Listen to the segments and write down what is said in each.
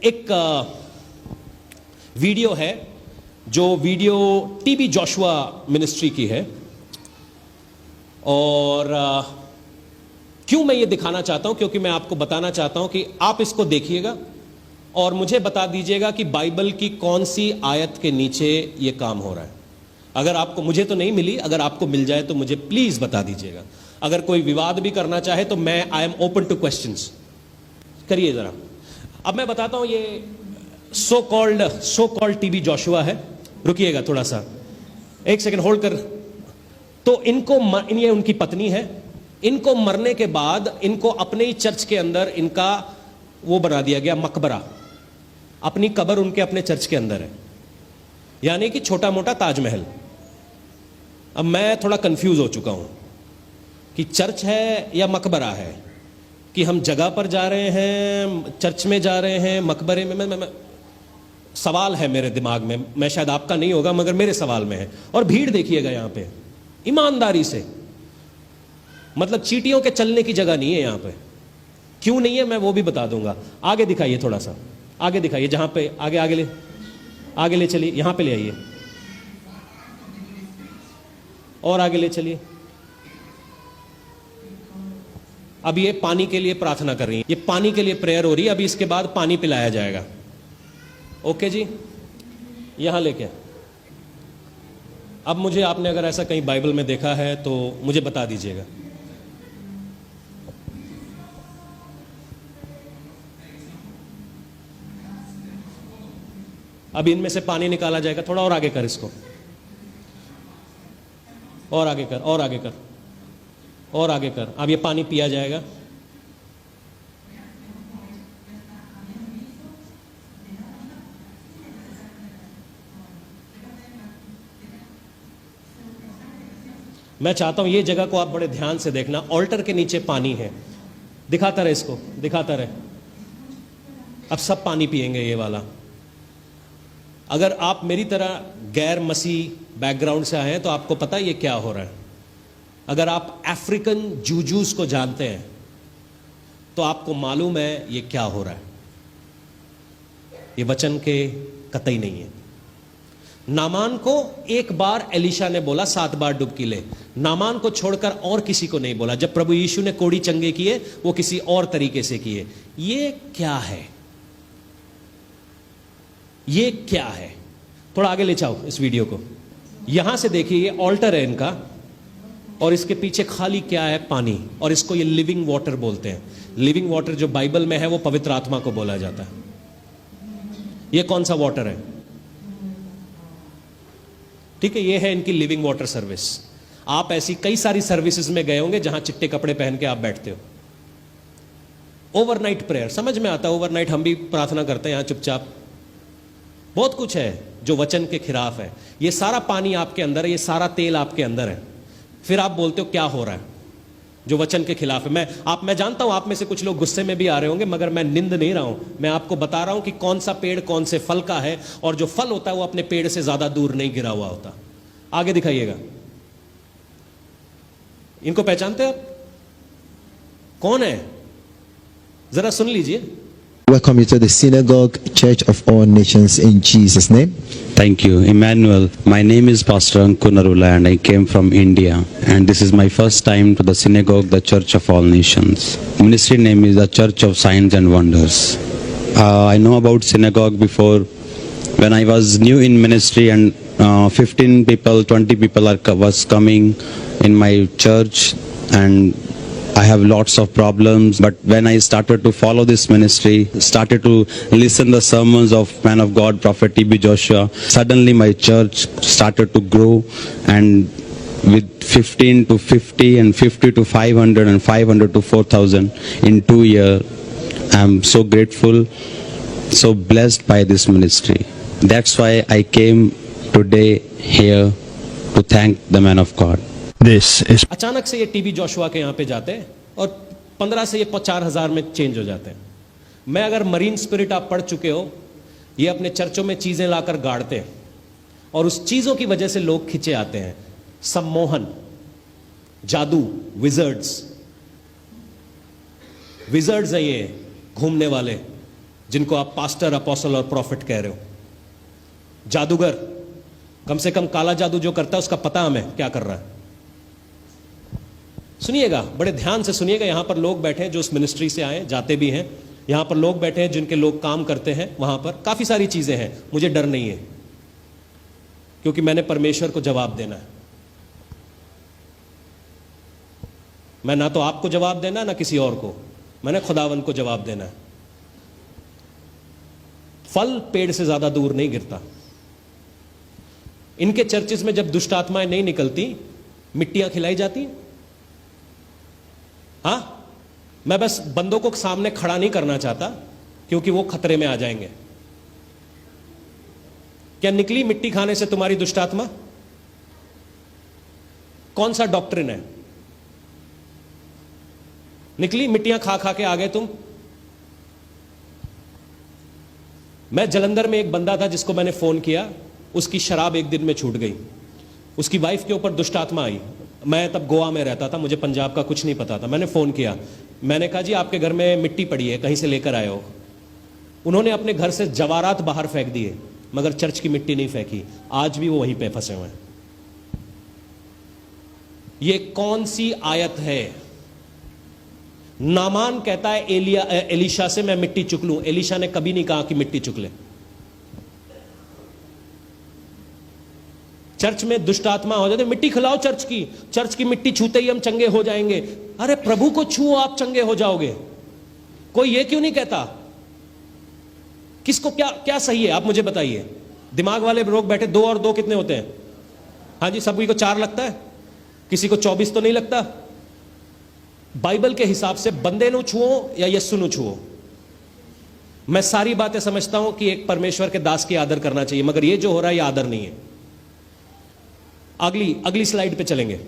एक वीडियो है जो वीडियो टीबी जोशुआ मिनिस्ट्री की है। और क्यों मैं ये दिखाना चाहता हूं, क्योंकि मैं आपको बताना चाहता हूं कि आप इसको देखिएगा और मुझे बता दीजिएगा कि बाइबल की कौन सी आयत के नीचे ये काम हो रहा है। अगर आपको, मुझे तो नहीं मिली, अगर आपको मिल जाए तो मुझे प्लीज बता दीजिएगा। अगर कोई विवाद भी करना चाहे तो मैं I am open two questions. करिए जरा। अब मैं बताता हूं, ये सो कॉल्ड टीबी जोशुआ है। रुकिएगा थोड़ा सा, एक सेकंड होल्ड कर। तो ये उनकी पत्नी है। इनको मरने के बाद इनको अपने ही चर्च के अंदर इनका वो बना दिया गया, मकबरा। अपनी कब्र उनके अपने चर्च के अंदर है, यानी कि छोटा मोटा ताजमहल। अब मैं थोड़ा कंफ्यूज हो चुका हूं कि चर्च है या मकबरा है, कि हम जगह पर जा रहे हैं, चर्च में जा रहे हैं, मकबरे में। मैं सवाल है मेरे दिमाग में, मैं शायद आपका नहीं होगा मगर मेरे सवाल में है। और भीड़ देखिएगा यहां पे, ईमानदारी से, मतलब चींटियों के चलने की जगह नहीं है यहां पे। क्यों नहीं है मैं वो भी बता दूंगा। आगे दिखाइए, थोड़ा सा आगे दिखाइए, जहां पे आगे ले चलिए, यहां पे ले आइए और आगे ले चलिए। अब ये पानी के लिए प्रार्थना कर रही है, ये पानी के लिए प्रेयर हो रही है। अभी इसके बाद पानी पिलाया जाएगा। ओके जी, यहां लेके। अब मुझे, आपने अगर ऐसा कहीं बाइबल में देखा है तो मुझे बता दीजिएगा। अब इनमें से पानी निकाला जाएगा। थोड़ा और आगे कर इसको, और आगे कर, और आगे कर, और आगे कर। अब ये पानी पिया जाएगा। मैं चाहता हूं ये जगह को आप बड़े ध्यान से देखना। ऑल्टर के नीचे पानी है, दिखाता रहे इसको, दिखाता रहे। अब सब पानी पिएंगे ये वाला। अगर आप मेरी तरह गैर मसीह बैकग्राउंड से आए हैं तो आपको पता है ये क्या हो रहा है। अगर आप अफ्रीकन जूजूस को जानते हैं तो आपको मालूम है ये क्या हो रहा है। ये वचन के कतई नहीं है। नामान को एक बार एलिशा ने बोला 7 बार डुबकी ले। नामान को छोड़कर और किसी को नहीं बोला। जब प्रभु यीशु ने कोड़ी चंगे किए वो किसी और तरीके से किए। ये क्या है, ये क्या है? थोड़ा आगे ले जाओ इस वीडियो को। यहां से देखिए, ये ऑल्टर है इनका और इसके पीछे खाली क्या है? पानी। और इसको ये लिविंग वाटर बोलते हैं। लिविंग वाटर जो बाइबल में है वो पवित्र आत्मा को बोला जाता है। ये कौन सा वाटर है? ठीक है, ये है इनकी लिविंग वाटर सर्विस। आप ऐसी कई सारी सर्विसेज में गए होंगे जहां चिट्टे कपड़े पहन के आप बैठते हो। ओवरनाइट प्रेयर, समझ में आता है। ओवरनाइट हम भी प्रार्थना करते हैं यहां चुपचाप। बहुत कुछ है जो वचन के खिलाफ है। ये सारा पानी आपके अंदर है, ये सारा तेल आपके अंदर है। फिर आप बोलते हो क्या हो रहा है जो वचन के खिलाफ है। मैं जानता हूं आप में से कुछ लोग गुस्से में भी आ रहे होंगे, मगर मैं निंद नहीं रहा हूं। मैं आपको बता रहा हूं कि कौन सा पेड़ कौन से फल का है, और जो फल होता है वो अपने पेड़ से ज्यादा दूर नहीं गिरा हुआ होता। आगे दिखाइएगा। इनको पहचानते हैं आप? कौन है? जरा सुन लीजिए। Welcome you to the Synagogue Church of All Nations in Jesus' name. Thank you, Emmanuel. My name is Pastor Anku Narula and I came from India. And this is my first time to the synagogue, the Church of All Nations. Ministry name is the Church of Signs and Wonders. I know about synagogue before. When I was new in ministry and 15 people, 20 people was coming in my church, and I have lots of problems. But when I started to follow this ministry, started to listen the sermons of man of God, Prophet TB Joshua, suddenly my church started to grow, and with 15 to 50 and 50 to 500 and 500 to 4,000 in 2 years. I'm so grateful, so blessed by this ministry. That's why I came today here to thank the man of God. This is अचानक से ये TB Joshua के यहां पे जाते हैं और 15 से ये 4,000 में चेंज हो जाते हैं। मैं, अगर मरीन स्पिरिट आप पढ़ चुके हो, ये अपने चर्चों में चीजें लाकर गाड़ते हैं और उस चीजों की वजह से लोग खिंचे आते हैं। सम्मोहन, जादू, विजर्ड्स हैं ये, घूमने वाले। जिनको आप पास्टर, अपोस्टल और प्रॉफिट कह रहे हो। जादूगर, कम से कम काला जादू जो करता है उसका पता हमें क्या कर रहा है। सुनिएगा, बड़े ध्यान से सुनिएगा। यहां पर लोग बैठे हैं जो उस मिनिस्ट्री से आए, जाते भी हैं। यहां पर लोग बैठे हैं जिनके लोग काम करते हैं, वहां पर काफी सारी चीजें हैं। मुझे डर नहीं है, क्योंकि मैंने परमेश्वर को जवाब देना है। मैं ना तो आपको जवाब देना ना किसी और को, मैंने खुदावंद को जवाब देना है। फल पेड़ से ज्यादा दूर नहीं गिरता। इनके चर्चिस में जब दुष्ट आत्माएं नहीं निकलती, मिट्टियां खिलाई जाती। हां, मैं बस बंदों को सामने खड़ा नहीं करना चाहता, क्योंकि वो खतरे में आ जाएंगे। क्या निकली मिट्टी खाने से तुम्हारी दुष्ट आत्मा? कौन सा डॉक्ट्रिन है? निकली मिट्टियां खा खा के आ गए तुम? मैं जलंधर में एक बंदा था जिसको मैंने फोन किया, उसकी शराब एक दिन में छूट गई। उसकी वाइफ के ऊपर दुष्ट आत्मा आई। मैं तब गोवा में रहता था, मुझे पंजाब का कुछ नहीं पता था। मैंने फोन किया, मैंने कहा जी आपके घर में मिट्टी पड़ी है, कहीं से लेकर आए हो? उन्होंने अपने घर से जवारात बाहर फेंक दिए, मगर चर्च की मिट्टी नहीं फेंकी। आज भी वो वहीं पे फंसे हुए हैं। ये कौन सी आयत है? नामान कहता है एलीशा से मैं मिट्टी चुक लूं। एलीशा ने कभी नहीं कहा कि मिट्टी चुक ले। चर्च में दुष्ट आत्मा हो जाते, मिट्टी खिलाओ चर्च की, चर्च की मिट्टी छूते ही हम चंगे हो जाएंगे। अरे प्रभु को छुओ, आप चंगे हो जाओगे। कोई ये क्यों नहीं कहता? किसको क्या क्या सही है, आप मुझे बताइए। दिमाग वाले लोग बैठे, 2 और 2 कितने होते हैं? हाँ जी, सभी को 4 लगता है, किसी को 24 तो नहीं लगता। बाइबल के हिसाब से बंदे नु छुओ या यस्सु नु छुओ, मैं सारी बातें समझता हूं कि एक परमेश्वर के दास की आदर करना चाहिए, मगर ये जो हो रहा है ये आदर नहीं है। अगली स्लाइड पे चलेंगे।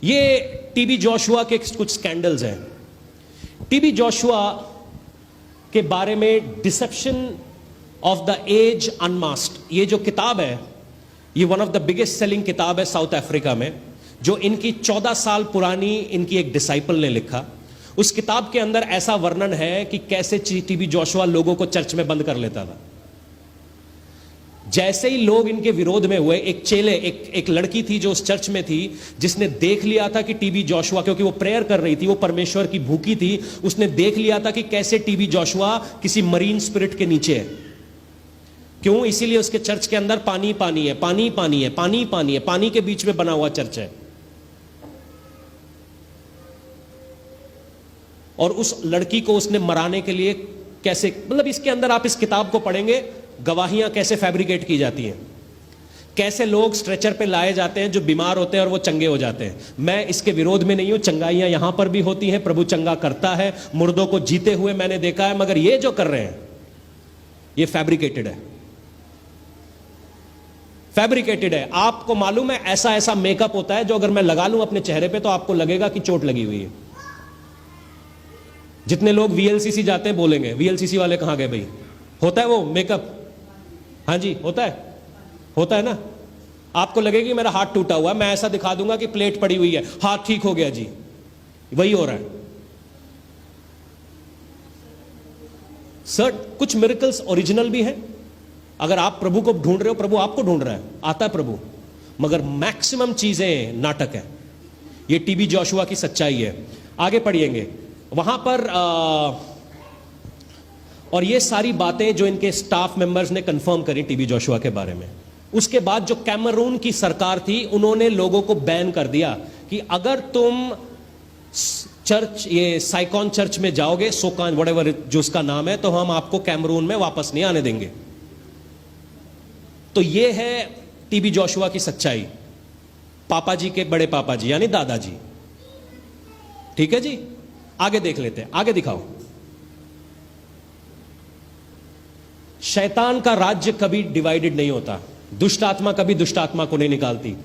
ये टीबी जोशुआ के कुछ स्कैंडल्स हैं। टीबी जोशुआ के बारे में डिसेप्शन ऑफ द एज अनमास्क्ड, ये जो किताब है, ये one of the biggest selling किताब है साउथ अफ्रीका में, जो इनकी 14 साल पुरानी इनकी एक डिसाइपल ने लिखा। उस किताब के अंदर ऐसा वर्णन है कि कैसे टीबी जोशुआ लोगों को चर्च में बंद कर लेता था। जैसे ही लोग इनके विरोध में हुए, एक चेले, एक लड़की थी जो उस चर्च में थी, जिसने देख लिया था कि टीबी जोशुआ, क्योंकि वो प्रेयर कर रही थी, वो परमेश्वर की भूखी थी, उसने देख लिया था कि कैसे टीबी जोशुआ किसी मरीन स्पिरिट के नीचे है। क्यों? इसीलिए उसके चर्च के अंदर पानी पानी है, पानी पानी है, पानी पानी है, पानी के बीच में बना हुआ चर्च है। और उस लड़की को उसने मराने के लिए कैसे, मतलब इसके अंदर आप इस किताब को पढ़ेंगे, गवाहियां कैसे फैब्रिकेट की जाती हैं, कैसे लोग स्ट्रेचर पे लाए जाते हैं जो बीमार होते हैं और वो चंगे हो जाते हैं। मैं इसके विरोध में नहीं हूं, चंगाइयां यहां पर भी होती हैं, प्रभु चंगा करता है, मुर्दों को जीते हुए मैंने देखा है, मगर ये जो कर रहे हैं ये फैब्रिकेटेड है, फैब्रिकेटेड है। आपको मालूम है ऐसा ऐसा मेकअप होता है जो अगर मैं लगा लूं अपने चेहरे पे तो आपको लगेगा कि चोट लगी हुई है। जितने लोग वीएलसीसी जाते हैं बोलेंगे वीएलसीसी वाले कहां गए भाई? होता है वो मेकअप? हाँ जी होता है ना। आपको लगेगी मेरा हाथ टूटा हुआ है, मैं ऐसा दिखा दूंगा कि प्लेट पड़ी हुई है, हाथ ठीक हो गया जी, वही हो रहा है। सर कुछ मिरेकल्स ओरिजिनल भी हैं। अगर आप प्रभु को ढूंढ रहे हो, प्रभु आपको ढूंढ रहा है, आता है प्रभु, मगर मैक्सिमम चीजें नाटक है। ये टीबी जोशुआ की सच्चाई है। आगे पढ़िएंगे वहां पर और ये सारी बातें जो इनके स्टाफ मेंबर्स ने कंफर्म करी टीबी जोशुआ के बारे में। उसके बाद जो कैमरून की सरकार थी, उन्होंने लोगों को बैन कर दिया कि अगर तुम चर्च, ये साइकॉन चर्च में जाओगे, सोकान व्हाटएवर जो उसका नाम है, तो हम आपको कैमरून में वापस नहीं आने देंगे। तो ये है टीबी जोशुआ की सच्चाई। पापा जी के बड़े पापा जी यानी दादाजी। ठीक है जी, आगे देख लेते हैं, आगे दिखाओ। शैतान का राज्य कभी डिवाइडेड नहीं होता, दुष्ट आत्मा कभी दुष्ट आत्मा को नहीं निकालती।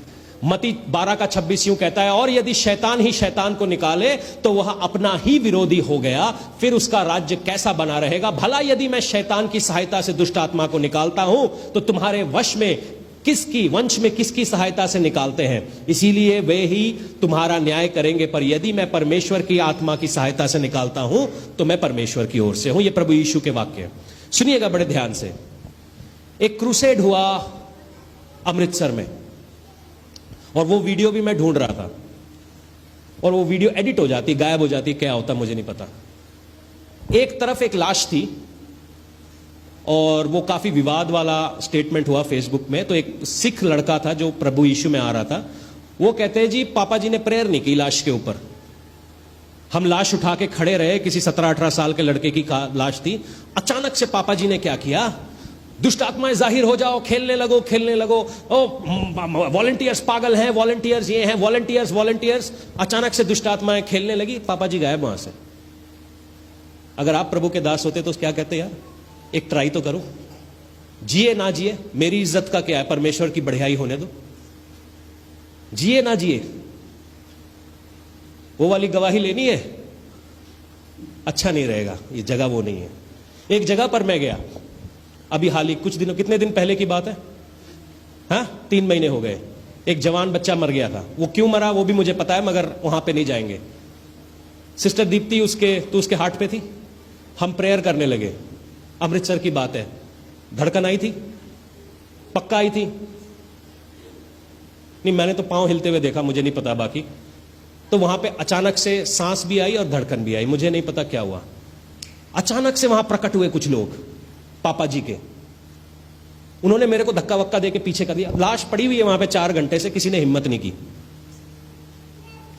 मत्ती 12:26 यूं कहता है, और यदि शैतान ही शैतान को निकाले तो वह अपना ही विरोधी हो गया, फिर उसका राज्य कैसा बना रहेगा। भला यदि मैं शैतान की सहायता से दुष्ट आत्मा को निकालता हूं तो तुम्हारे वश में किसकी वंश में किसकी सहायता से निकालते हैं, इसीलिए वे ही तुम्हारा न्याय करेंगे। पर यदि मैं परमेश्वर की आत्मा की सहायता से निकालता हूं तो मैं परमेश्वर की ओर से हूं। यह प्रभु यीशु के वाक्य हैं। सुनिएगा बड़े ध्यान से। एक क्रूसेड हुआ अमृतसर में, और वो वीडियो भी मैं ढूंढ रहा था, और वो वीडियो एडिट हो जाती, गायब हो जाती, क्या होता मुझे नहीं पता। एक तरफ एक लाश थी, और वो काफी विवाद वाला स्टेटमेंट हुआ फेसबुक में। तो एक सिख लड़का था जो प्रभु यीशु में आ रहा था, वो कहते हैं जी पापा जी ने प्रेयर नहीं की लाश के ऊपर, हम लाश उठा के खड़े रहे, किसी 17-18 साल के लड़के की लाश थी, अचानक से पापा जी ने क्या किया, दुष्ट आत्माएं जाहिर हो जाओ, खेलने लगो खेलने लगो, ओ वॉलंटियर्स पागल हैं, वॉलंटियर्स ये हैं, वॉलंटियर्स वॉलंटियर्स। अचानक से दुष्ट आत्माएं खेलने लगी, पापा जी गायब वहां से। अगर आप प्रभु के दास होते तो क्या कहते यार, एक ट्राई तो करो, जिए ना जिए मेरी इज्जत का क्या है, परमेश्वर की बढ़ियाई होने दो, जिए ना जिए वो वाली गवाही लेनी है, अच्छा नहीं रहेगा, ये जगह वो नहीं है। एक जगह पर मैं गया अभी हाल ही, कुछ दिनों, कितने दिन पहले की बात है, हाँ 3 महीने हो गए। एक जवान बच्चा मर गया था, वो क्यों मरा वो भी मुझे पता है, मगर वहां पे नहीं जाएंगे। सिस्टर दीप्ति उसके हार्ट पे थी, हम प्रेयर करने लगे, अमृतसर की बात है, धड़कन आई थी, पक्का आई थी नहीं, मैंने तो पांव हिलते हुए देखा, मुझे नहीं पता बाकी। तो वहां पे अचानक से सांस भी आई और धड़कन भी आई, मुझे नहीं पता क्या हुआ। अचानक से वहां प्रकट हुए कुछ लोग, पापा जी के, उन्होंने मेरे को धक्का वक्का देके पीछे कर दिया। लाश पड़ी हुई है वहां पे 4 घंटे से, किसी ने हिम्मत नहीं की,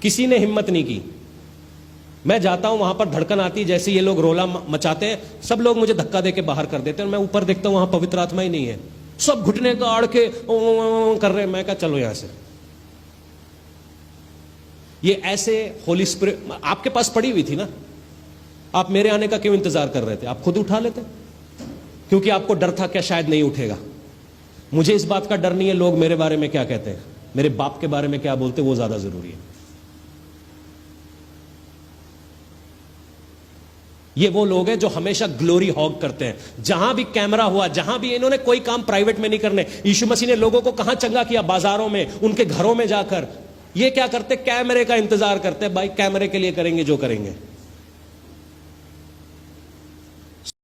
किसी ने हिम्मत नहीं की। मैं जाता हूं वहां पर, धड़कन आती, जैसे ये लोग रोला मचाते हैं, सब लोग मुझे धक्का देके बाहर कर देते हैं, और मैं ऊपर देखता हूं वहां पवित्र आत्मा ही नहीं है, सब घुटने गाड़ के कर रहे हैं। मैं कहा चलो यहां से, ये ऐसे होली स्पिरिट आपके पास पड़ी हुई थी ना, आप मेरे आने का क्यों इंतजार कर रहे थे, आप खुद उठा लेते, क्योंकि आपको डर था क्या शायद नहीं उठेगा। मुझे इस बात का डर नहीं है लोग मेरे बारे में क्या कहते हैं, मेरे बाप के बारे में क्या बोलते, वो ज्यादा जरूरी है। ये वो लोग हैं जो हमेशा ग्लोरी हॉग करते हैं, जहां भी कैमरा हुआ, जहां भी, इन्होंने कोई काम प्राइवेट में नहीं करने। यीशु मसीह ने लोगों को कहां चंगा किया, बाजारों में, उनके घरों में जाकर। ये क्या करते, कैमरे का इंतजार करते, भाई कैमरे के लिए करेंगे जो करेंगे।